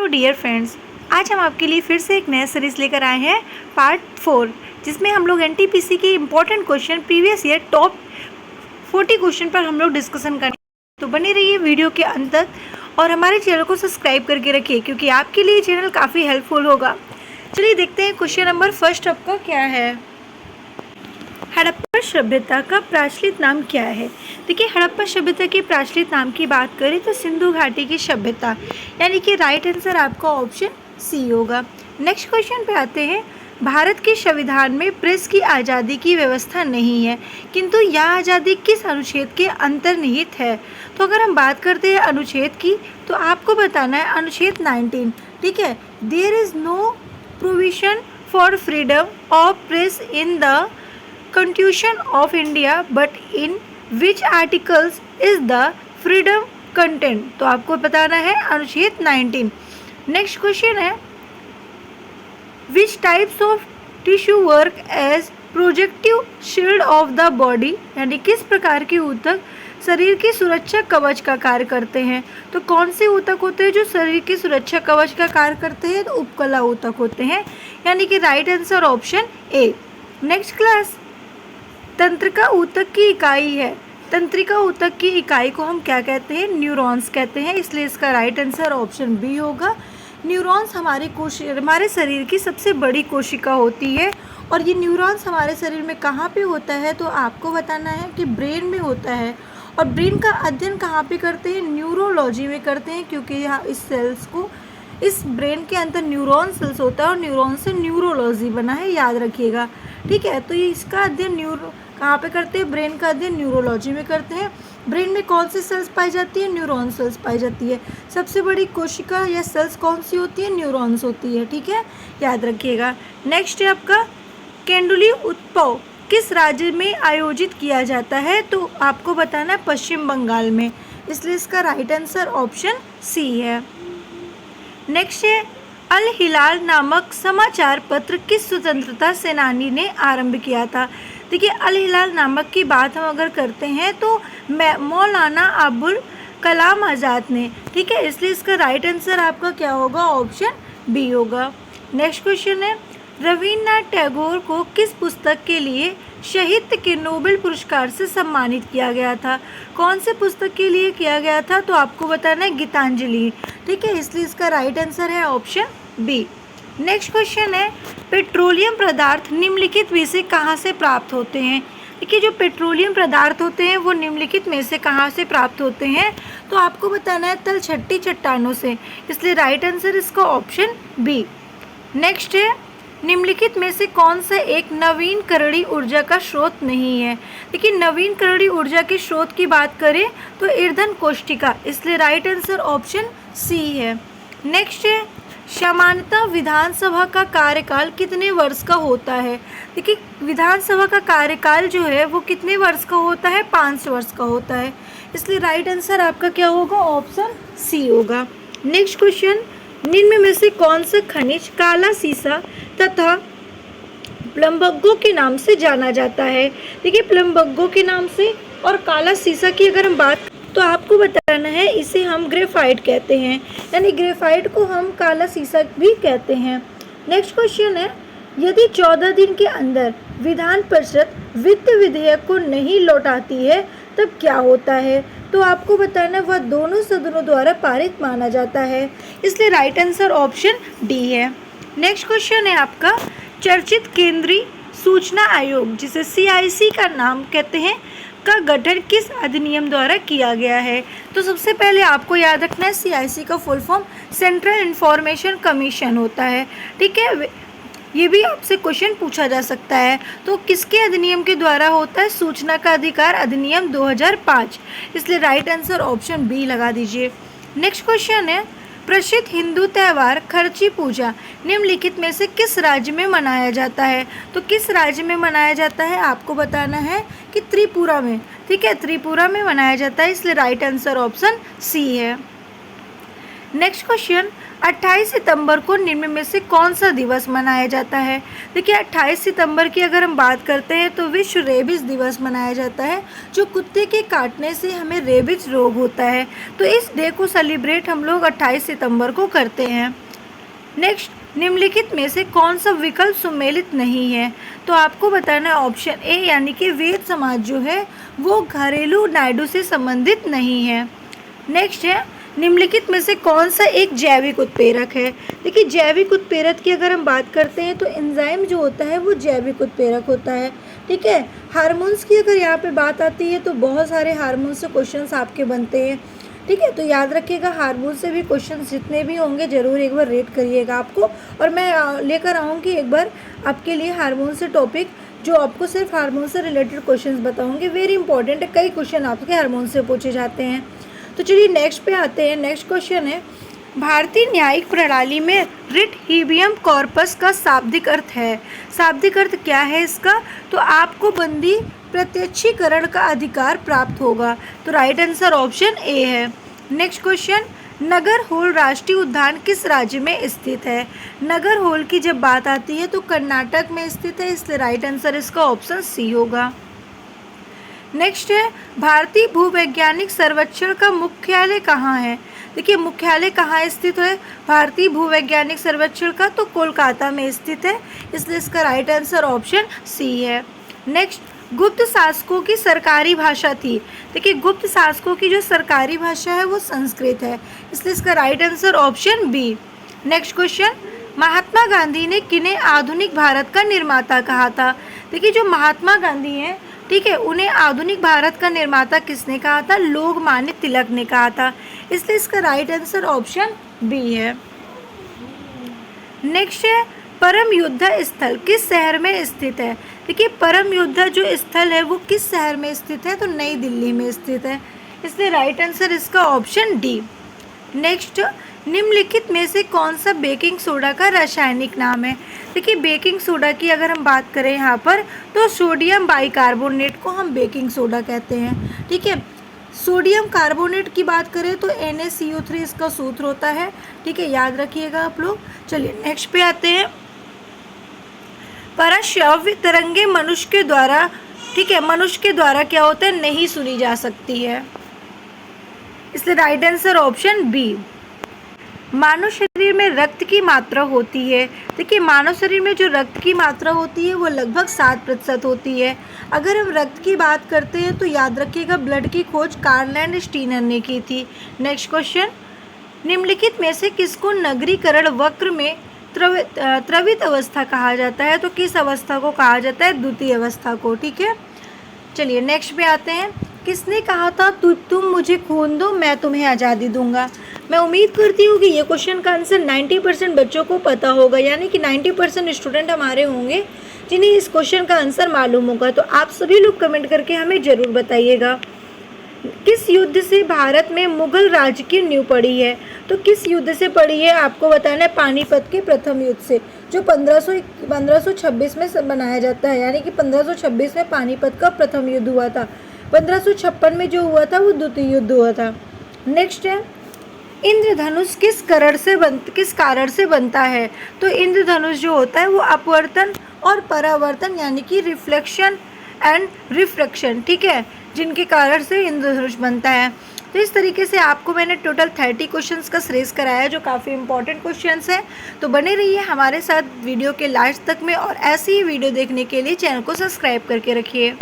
Dear friends, आज हम आपके लिए फिर से एक नया सीरीज़ लेकर आए हैं पार्ट 4, जिसमें हम लोग एनटीपीसी के important question previous year top 40 question पर हम लोग डिस्कशन करेंगे। तो बने रहिए वीडियो के अंत तक और हमारे चैनल को सब्सक्राइब करके रखिए, क्योंकि आपके लिए चैनल काफ़ी हेल्पफुल होगा। चलिए देखते हैं क्वेश्चन नंबर फर्स्ट आपका क्या है। हड़प्पा सभ्यता का प्रचलित नाम क्या है। देखिए, हड़प्पा सभ्यता के प्रचलित नाम की बात करें तो सिंधु घाटी की सभ्यता, यानी कि राइट आंसर आपका ऑप्शन सी होगा। नेक्स्ट क्वेश्चन पे आते हैं। भारत के संविधान में प्रेस की आज़ादी की व्यवस्था नहीं है, किंतु यह आज़ादी किस अनुच्छेद के अंतर्निहित है। तो अगर हम बात करते हैं अनुच्छेद की, तो आपको बताना है अनुच्छेद 19। ठीक है, there is no provision for freedom of press in the Constitution of India, but in which articles is the freedom content। तो आपको बताना है अनुच्छेद 19। नेक्स्ट क्वेश्चन है, which types of tissue work as protective shield of the body, यानी किस प्रकार के ऊतक शरीर की सुरक्षा कवच का कार्य करते हैं। तो कौन से ऊतक होते हैं जो शरीर की सुरक्षा कवच का कार्य करते हैं। तो उपकला ऊतक होते हैं, यानी कि right answer option A. Next class, तंत्रिका ऊतक की इकाई है। तंत्रिका ऊतक की इकाई को हम क्या कहते हैं, न्यूरॉन्स कहते हैं, इसलिए इसका राइट आंसर ऑप्शन बी होगा। न्यूरॉन्स हमारे शरीर की सबसे बड़ी कोशिका होती है, और ये न्यूरॉन्स हमारे शरीर में कहाँ पे होता है, तो आपको बताना है कि ब्रेन में होता है। और ब्रेन का अध्ययन कहाँ पे करते हैं, न्यूरोलॉजी में करते हैं, क्योंकि यहाँ इस ब्रेन के अंदर न्यूरॉन सेल्स होता है और न्यूरॉन से न्यूरोलॉजी बना है, याद रखिएगा। ठीक है, तो ये इसका अध्ययन कहाँ पे करते हैं, ब्रेन का अध्ययन न्यूरोलॉजी में करते हैं। ब्रेन में कौन सी सेल्स पाई जाती है, न्यूरॉन सेल्स पाई जाती है। सबसे बड़ी कोशिका या सेल्स कौन सी होती है, न्यूरॉन्स होती है। ठीक है, याद रखिएगा। नेक्स्ट है आपका, केंडुली उत्सव किस राज्य में आयोजित किया जाता है। तो आपको बताना है पश्चिम बंगाल में, इसलिए इसका राइट आंसर ऑप्शन सी है। नेक्स्ट है, अल हिलाल नामक समाचार पत्र किस स्वतंत्रता सेनानी ने आरंभ किया था। देखिए, अल हिलाल नामक की बात हम अगर करते हैं तो मौलाना अबुल कलाम आज़ाद ने। ठीक है, इसलिए इसका राइट आंसर आपका क्या होगा, ऑप्शन बी होगा। नेक्स्ट क्वेश्चन है, रविन्द्रनाथ टैगोर को किस पुस्तक के लिए साहित्य के नोबेल पुरस्कार से सम्मानित किया गया था। कौन से पुस्तक के लिए किया गया था, तो आपको बताना है गीतांजलि। ठीक है, इसलिए इसका राइट आंसर है ऑप्शन बी। नेक्स्ट क्वेश्चन है, पेट्रोलियम पदार्थ निम्नलिखित में से कहाँ से प्राप्त होते हैं। देखिए, जो पेट्रोलियम पदार्थ होते हैं वो निम्नलिखित में से कहाँ से प्राप्त होते हैं। तो आपको बताना है तलछटी चट्टानों से, इसलिए राइट आंसर इसका ऑप्शन बी। नेक्स्ट है, निम्नलिखित में से कौन सा एक नवीनकरणीय ऊर्जा का स्रोत नहीं है। देखिए, नवीनकरणीय ऊर्जा के स्रोत की बात करें तो ईंधन कोष्ठिका, इसलिए राइट आंसर ऑप्शन सी है। नेक्स्ट है, सामान्यतः विधानसभा का कार्यकाल कितने वर्ष का होता है। देखिए, विधानसभा का कार्यकाल जो है वो कितने वर्ष का होता है, 5 वर्ष का होता है, इसलिए राइट आंसर आपका क्या होगा, ऑप्शन सी होगा। नेक्स्ट क्वेश्चन, निम्न में से कौन सा खनिज काला सीसा तथा प्लम्बगो के नाम से जाना जाता है। देखिए, प्लम्बगो के नाम से और काला सीसा की अगर हम बात तो आपको बताना है इसे हम ग्रेफाइट कहते हैं, यानी ग्रेफाइट को हम काला सीसा भी कहते हैं। नेक्स्ट क्वेश्चन है, यदि 14 दिन के अंदर विधान परिषद वित्त विधेयक को नहीं लौटाती है तब क्या होता है। तो आपको बताना वह दोनों सदनों द्वारा पारित माना जाता है, इसलिए राइट आंसर ऑप्शन डी है। नेक्स्ट क्वेश्चन है आपका, चर्चित केंद्रीय सूचना आयोग, जिसे CIC का नाम कहते हैं, का गठन किस अधिनियम द्वारा किया गया है। तो सबसे पहले आपको याद रखना है CIC का full form central information commission होता है। ठीक है, ये भी आपसे क्वेश्चन पूछा जा सकता है। तो किसके अधिनियम के द्वारा होता है, सूचना का अधिकार अधिनियम 2005, इसलिए राइट आंसर ऑप्शन बी लगा दीजिए। नेक्स्ट क्वेश्चन है, प्रसिद्ध हिंदू त्यौहार खर्ची पूजा निम्नलिखित में से किस राज्य में मनाया जाता है। तो किस राज्य में मनाया जाता है, आपको बताना है कि त्रिपुरा में। ठीक है, त्रिपुरा में मनाया जाता है, इसलिए राइट आंसर ऑप्शन सी है। नेक्स्ट क्वेश्चन, 28 सितंबर को निम्न में से कौन सा दिवस मनाया जाता है? देखिए 28 सितंबर की अगर हम बात करते हैं तो विश्व रेबीज दिवस मनाया जाता है, जो कुत्ते के काटने से हमें रेबीज रोग होता है। तो इस डे को सेलिब्रेट हम लोग 28 सितंबर को करते हैं। नेक्स्ट, निम्नलिखित में से कौन सा विकल्प सुमेलित नहीं है? तो आपको बताना है ऑप्शन ए, यानी कि वेद समाज जो है वो घरेलू नायडू से संबंधित नहीं है। नेक्स्ट है, निम्नलिखित में से कौन सा एक जैविक उत्प्रेरक है? देखिए जैविक उत्प्रेरक की अगर हम बात करते हैं तो एंजाइम जो होता है वो जैविक उत्प्रेरक होता है। ठीक है, हार्मोन्स की अगर यहाँ पे बात आती है तो बहुत सारे हार्मोन से क्वेश्चंस आपके बनते हैं। ठीक है, तो याद रखिएगा हार्मोन से भी क्वेश्चंस जितने भी होंगे ज़रूर एक बार रेड करिएगा आपको, और मैं लेकर आऊँगी एक बार आपके लिए हार्मोन से टॉपिक, जो आपको सिर्फ हार्मोन से रिलेटेड क्वेश्चंस बताऊँगी। वेरी इंपॉर्टेंट है, कई क्वेश्चन आपके हार्मोन से पूछे जाते हैं। तो चलिए नेक्स्ट पे आते हैं। नेक्स्ट क्वेश्चन है, भारतीय न्यायिक प्रणाली में रिट हेबियम कॉर्पस का शाब्दिक अर्थ है। शाब्दिक अर्थ क्या है इसका? तो आपको बंदी प्रत्यक्षीकरण का अधिकार प्राप्त होगा। तो राइट आंसर ऑप्शन ए है। नेक्स्ट क्वेश्चन, नागरहोल राष्ट्रीय उद्यान किस राज्य में स्थित है? नागरहोल की जब बात आती है तो कर्नाटक में स्थित है, इसलिए राइट आंसर इसका ऑप्शन सी होगा। नेक्स्ट है, भारतीय भूवैज्ञानिक सर्वेक्षण का मुख्यालय कहाँ है? देखिए मुख्यालय कहाँ स्थित है भारतीय भूवैज्ञानिक सर्वेक्षण का? तो कोलकाता में स्थित है, इसलिए इसका राइट आंसर ऑप्शन सी है। नेक्स्ट, गुप्त शासकों की सरकारी भाषा थी। देखिए गुप्त शासकों की जो सरकारी भाषा है वो संस्कृत है, इसलिए इसका right answer option b. Next question, Mahatma Gandhi ने किन्हें आधुनिक भारत का निर्माता कहा था? देखिए जो महात्मा गांधी हैं, ठीक है, उन्हें आधुनिक भारत का निर्माता किसने कहा था? लोकमान्य तिलक ने कहा था, इसलिए इसका राइट आंसर ऑप्शन बी है। नेक्स्ट है, परम युद्ध स्थल किस शहर में स्थित है? देखिए परम युद्ध जो स्थल है वो किस शहर में स्थित है? तो नई दिल्ली में स्थित है, इसलिए राइट आंसर इसका ऑप्शन डी। नेक्स्ट, निम्नलिखित में से कौन सा बेकिंग सोडा का रासायनिक नाम है? देखिए बेकिंग सोडा की अगर हम बात करें यहाँ पर तो सोडियम बाइकार्बोनेट को हम बेकिंग सोडा कहते हैं। ठीक है, सोडियम कार्बोनेट की बात करें तो NaCO3 इसका सूत्र होता है। ठीक है, याद रखिएगा आप लोग। चलिए नेक्स्ट पे आते हैं। परश्रव्य तरंगे मनुष्य के द्वारा, ठीक है, मनुष्य के द्वारा क्या होता है? नहीं सुनी जा सकती है, इसलिए राइट आंसर ऑप्शन बी। मानव शरीर में रक्त की मात्रा होती है। देखिए मानव शरीर में जो रक्त की मात्रा होती है वो लगभग 7% होती है। अगर हम रक्त की बात करते हैं तो याद रखिएगा ब्लड की खोज कार्ल एंड स्टीनर ने की थी। नेक्स्ट क्वेश्चन, निम्नलिखित में से किसको नगरीकरण वक्र में त्वरित अवस्था कहा जाता है? तो किस अवस्था को कहा जाता है? द्वितीय अवस्था को। ठीक है, चलिए नेक्स्ट पे आते हैं। किसने कहा था तुम मुझे खून दो मैं तुम्हें आज़ादी दूंगा? मैं उम्मीद करती हूँ कि ये क्वेश्चन का आंसर 90% बच्चों को पता होगा, यानी कि 90% स्टूडेंट हमारे होंगे जिन्हें इस क्वेश्चन का आंसर मालूम होगा। तो आप सभी लोग कमेंट करके हमें ज़रूर बताइएगा। किस युद्ध से भारत में मुगल राज्य की नींव पड़ी है? तो किस युद्ध से पड़ी है आपको बताना है? पानीपत के प्रथम युद्ध से, जो 1526 में बनाया जाता है, यानी कि 1526 में पानीपत का प्रथम युद्ध हुआ था। 1556 में जो हुआ था वो द्वितीय युद्ध हुआ था। नेक्स्ट है, इंद्रधनुष किस कारण से बनता है? तो इंद्रधनुष जो होता है वो अपवर्तन और परावर्तन, यानी कि रिफ्लेक्शन एंड रिफ्रैक्शन, ठीक है, जिनके कारण से इंद्रधनुष बनता है। तो इस तरीके से आपको मैंने टोटल 30 क्वेश्चंस का सीरीज कराया जो काफ़ी इंपॉर्टेंट क्वेश्चंस है। तो बने रहिए हमारे साथ वीडियो के लास्ट तक में, और ऐसी ही वीडियो देखने के लिए चैनल को सब्सक्राइब करके रखिए।